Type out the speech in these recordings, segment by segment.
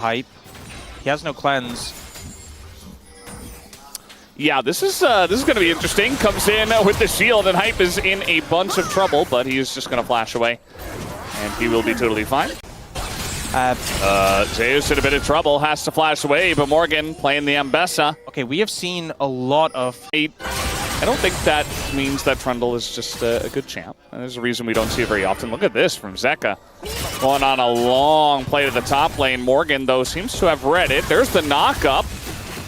Hype. He has no cleanse. Yeah, this is going to be interesting. Comes in with the shield, and Hype is in a bunch of trouble, but he is just going to flash away, and he will be totally fine. Zeus in a bit of trouble, has to flash away, but Morgan playing the Ambessa. Okay, we have seen a lot of... I don't think that means that Trundle is just a good champ. And there's a reason we don't see it very often. Look at this from Zeka. Going on a long play to the top lane. Morgan, though, seems to have read it. There's the knock-up,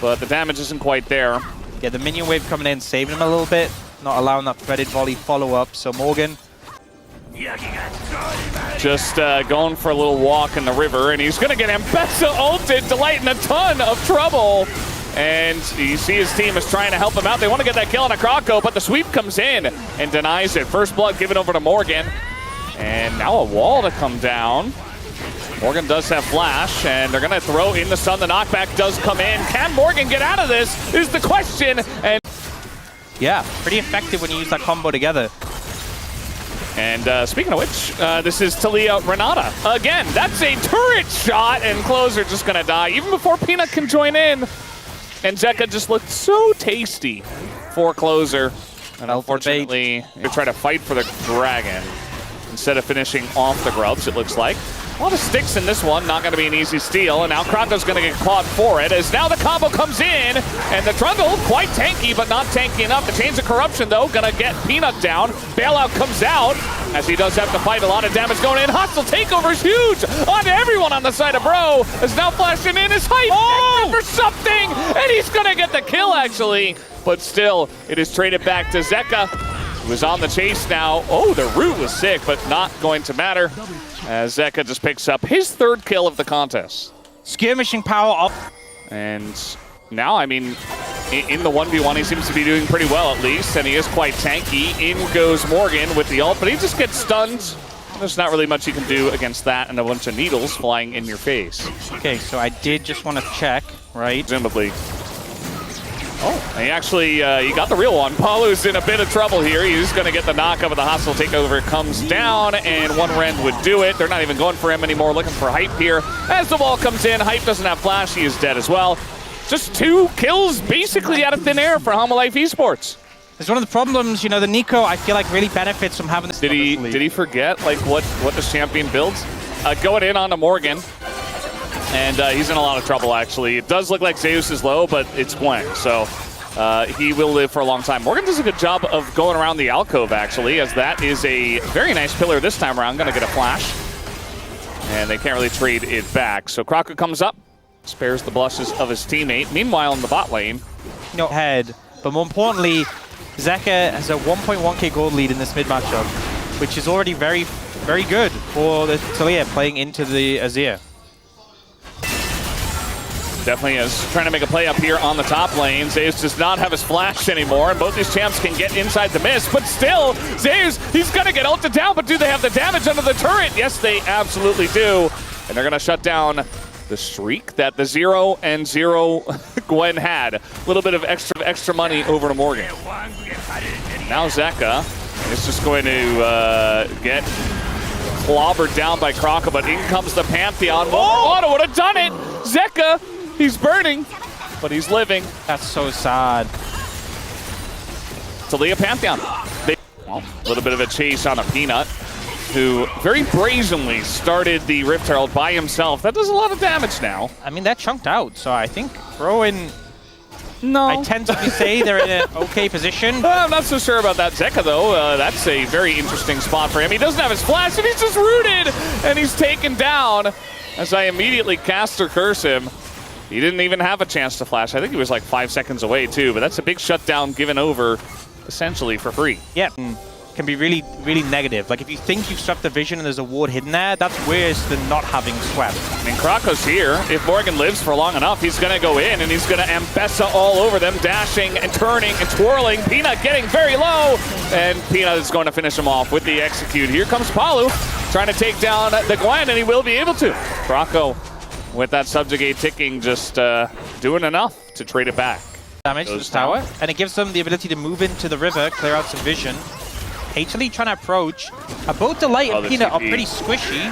but the damage isn't quite there. Yeah, the minion wave coming in, saving him a little bit, not allowing that threaded volley follow-up. So Morgan... just going for a little walk in the river, and he's going to get Ambessa ulted, Delight in a ton of trouble. And you see his team is trying to help him out. They want to get that kill on a Kroko, but the sweep comes in and denies it. First blood given over to Morgan. And now a wall to come down. Morgan does have flash, and they're going to throw in the sun. The knockback does come in. Can Morgan get out of this is the question. And yeah, pretty effective when you use that combo together. And speaking of which, this is Talia Renata. Again, that's a turret shot, and Closer just going to die even before Peanut can join in. And Zeka just looked so tasty for Closer. And unfortunately, they try to fight for the dragon instead of finishing off the grubs, it looks like. A lot of sticks in this one, not going to be an easy steal. And now Kroko's going to get caught for it, as now the combo comes in. And the Trundle, quite tanky, but not tanky enough. The Chains of Corruption, though, going to get Peanut down. Bailout comes out, as he does have to fight. A lot of damage going in. Hostile takeover is huge on everyone on the side of Bro. Is now flashing in his Hype for something. And he's going to get the kill, actually. But still, it is traded back to Zeka, who is on the chase now. Oh, the root was sick, but not going to matter, as Zeka just picks up his third kill of the contest. Skirmishing power up. And now, I mean, in the 1v1, he seems to be doing pretty well at least, and he is quite tanky. In goes Morgan with the ult, but he just gets stunned. There's not really much you can do against that and a bunch of needles flying in your face. Okay, so I did just want to check, right? Presumably. Oh, he actually, he got the real one. Palu's in a bit of trouble here. He's going to get the knock-up of the hostile takeover. Comes down, and one Rend would do it. They're not even going for him anymore, looking for Hype here. As the wall comes in, Hype doesn't have flash. He is dead as well. Just 2 kills basically out of thin air for Hama Life Esports. It's one of the problems, you know, the Nico, I feel like, really benefits from having this. Did he forget, like, what this champion builds? Going in onto Morgan. And he's in a lot of trouble, actually. It does look like Zeus is low, but it's Gwen, so he will live for a long time. Morgan does a good job of going around the alcove, actually, as that is a very nice pillar this time around. Going to get a flash. And they can't really trade it back. So Kroko comes up, spares the blushes of his teammate. Meanwhile, in the bot lane, no head, but more importantly, Zeka has a 1.1k gold lead in this mid matchup, which is already very, very good for the Talia playing into the Azir. Definitely is trying to make a play up here on the top lane. Zeus does not have his flash anymore, and both these champs can get inside the mist, but still, Zeus, he's going to get ulted down, but do they have the damage under the turret? Yes, they absolutely do. And they're going to shut down the streak that the 0-0 Gwen had. A little bit of extra money over to Morgan. Now Zeka is just going to get clobbered down by Kroko, but in comes the Pantheon. Oh, Auto would have done it! Zeka! He's burning, but he's living. That's so sad. Talia Pantheon. Well, a little bit of a chase on a Peanut, who very brazenly started the Rift Herald by himself. That does a lot of damage now. I mean, they're chunked out, so I think Bro in... No. I tend to say they're in an okay position. I'm not so sure about that Zeka, though. That's a very interesting spot for him. He doesn't have his flash, and he's just rooted, and he's taken down. As I immediately cast or curse him. He didn't even have a chance to flash. I think he was like 5 seconds away, too. But that's a big shutdown given over, essentially, for free. Yeah, can be really, really negative. Like, if you think you've swept the vision and there's a ward hidden there, that's worse than not having swept. I mean, Kroko's here. If Morgan lives for long enough, he's going to go in, and he's going to Ambessa all over them, dashing and turning and twirling. Peanut getting very low, and Peanut is going to finish him off with the execute. Here comes Palu, trying to take down the Gwen, and he will be able to. Kroko, with that subjugate ticking, just doing enough to trade it back. Damage to the tower, and it gives them the ability to move into the river, clear out some vision. HLE trying to approach. Both Delight and Peanut are pretty squishy.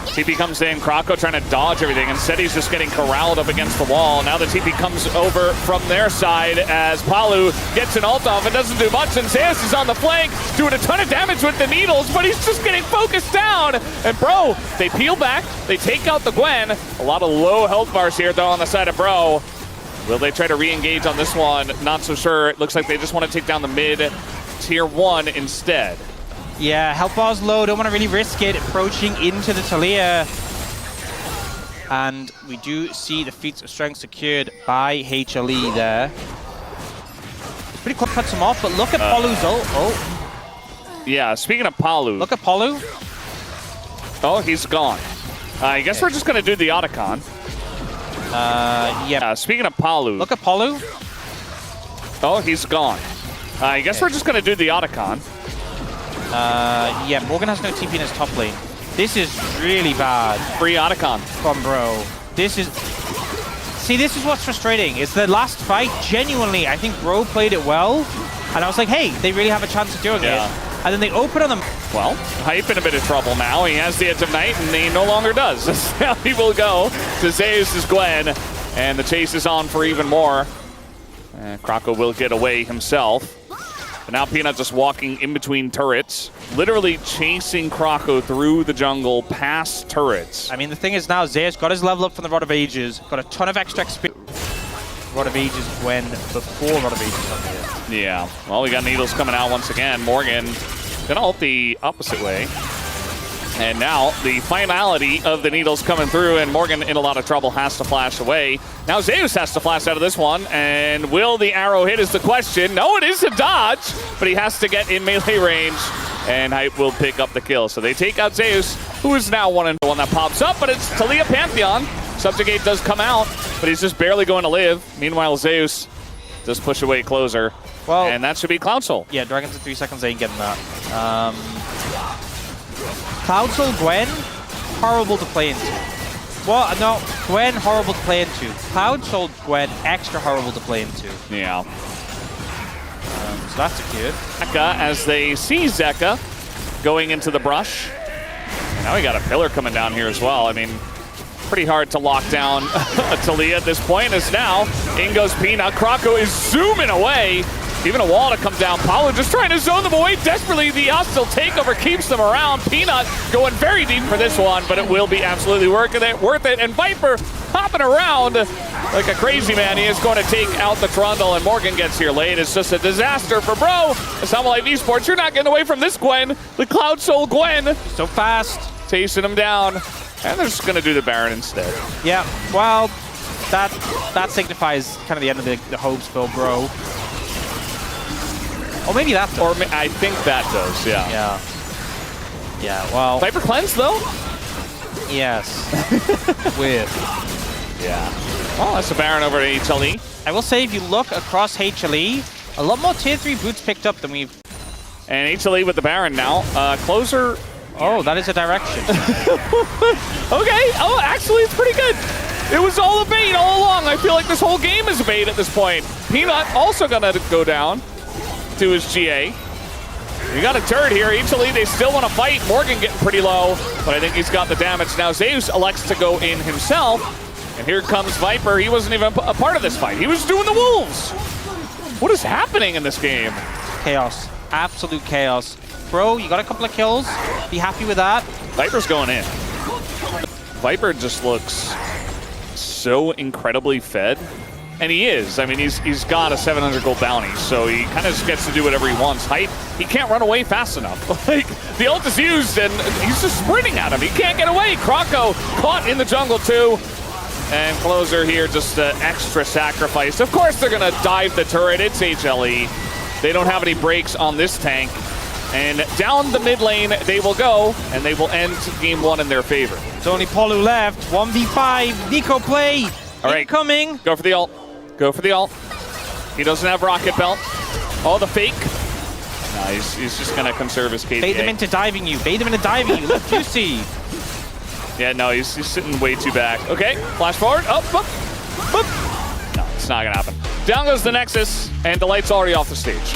TP comes in, Krako trying to dodge everything. Instead, he's just getting corralled up against the wall. Now the TP comes over from their side as Palu gets an ult off and doesn't do much. And Zeus is on the flank, doing a ton of damage with the needles, but he's just getting focused down. And Bro, they peel back, they take out the Gwen. A lot of low health bars here, though, on the side of Bro. Will they try to re-engage on this one? Not so sure. It looks like they just want to take down the mid tier 1 instead. Yeah, health bar's low, don't want to really risk it, approaching into the Talia. And we do see the feats of strength secured by HLE there. It's pretty close, cuts him off, but look at Palu's ult. Oh. Yeah, speaking of Palu. Look at Palu. Oh, he's gone. I guess we're just going to do the Otacon. Yeah. Speaking of Palu. Look at Palu. Oh, he's gone. I guess we're just going to do the Otacon. Yeah, Morgan has no TP in his top lane. This is really bad. Free Otacon. From Bro. This is... See, this is what's frustrating. It's the last fight, genuinely, I think Bro played it well. And I was like, hey, they really have a chance of doing it. And then they open on them. Well, Hype in a bit of trouble now. He has the Edge of Night, and he no longer does. Now he will go to Zeus' Gwen, and the chase is on for even more. Krako will get away himself. But now Peanut just walking in between turrets, literally chasing Krako through the jungle past turrets. I mean, the thing is now, Zeus got his level up from the Rod of Ages, got a ton of extra experience. Rod of Ages Gwen before Rod of Ages on here. Yeah, well, we got Needles coming out once again. Morgan gonna ult the opposite way. And now the finality of the Needles coming through, and Morgan in a lot of trouble, has to flash away. Now Zeus has to flash out of this one, and will the arrow hit is the question. No, it is a dodge, but he has to get in melee range, and Hype will pick up the kill. So they take out Zeus, who is now 1-1 that pops up, but it's Talia Pantheon. Subjugate does come out, but he's just barely going to live. Meanwhile, Zeus does push away Closer, well, and that should be Cloud Soul. Yeah, Dragons in 3 seconds, they ain't getting that. Cloud Soul Gwen, horrible to play into. Well, no, Gwen, horrible to play into. Cloud Soul Gwen, extra horrible to play into. Yeah. So that's secured. Zeka, as they see Zeka going into the brush. And now we got a pillar coming down here as well. I mean, pretty hard to lock down Talia at this point, as now in goes Peanut. Krako is zooming away. Even a wall to come down. Palu just trying to zone them away desperately. The hostile takeover keeps them around. Peanut going very deep for this one, but it will be absolutely worth it. And Viper hopping around like a crazy man. He is going to take out the Trundle, and Morgan gets here late. It's just a disaster for Bro. Assembly Live Esports, you're not getting away from this Gwen. The Cloud Soul Gwen. So fast. Chasing him down. And they're just going to do the Baron instead. Yeah, well, that signifies kind of the end of the hopes for Bro. Or maybe that does. Or I think that does, yeah. Yeah, well... Viper Cleanse, though? Yes. Weird. Yeah. Well, that's a Baron over to HLE. I will say, if you look across HLE, a lot more tier 3 boots picked up than we've... And HLE with the Baron now. Closer... Oh, that is a direction. Okay. Oh, actually, it's pretty good. It was all a bait all along. I feel like this whole game is a bait at this point. Peanut also gonna go down to his GA. We got a turret here. HLE, they still want to fight. Morgan getting pretty low, but I think he's got the damage. Now Zeus elects to go in himself, and here comes Viper. He wasn't even a part of this fight. He was doing the wolves. What is happening in this game? Chaos. Absolute chaos. Bro, you got a couple of kills. Be happy with that. Viper's going in. Viper just looks so incredibly fed. And he is. I mean, he's got a 700 gold bounty, so he kind of just gets to do whatever he wants. Hype, he can't run away fast enough. Like, the ult is used, and he's just sprinting at him. He can't get away. Krako caught in the jungle, too. And Closer here, just an extra sacrifice. Of course, they're going to dive the turret. It's HLE. They don't have any breaks on this tank. And down the mid lane, they will go, and they will end game 1 in their favor. It's only Palu left. 1v5. Nico play. All right. Incoming. Go for the ult. Go for the ult. He doesn't have Rocket Belt. Oh, the fake. No, he's just going to conserve his KDA. Bait them into diving you. Bait them into diving you. Look, juicy. Yeah, no, he's sitting way too back. Okay, flash forward. Up, up, up. No, it's not going to happen. Down goes the Nexus, and the light's already off the stage.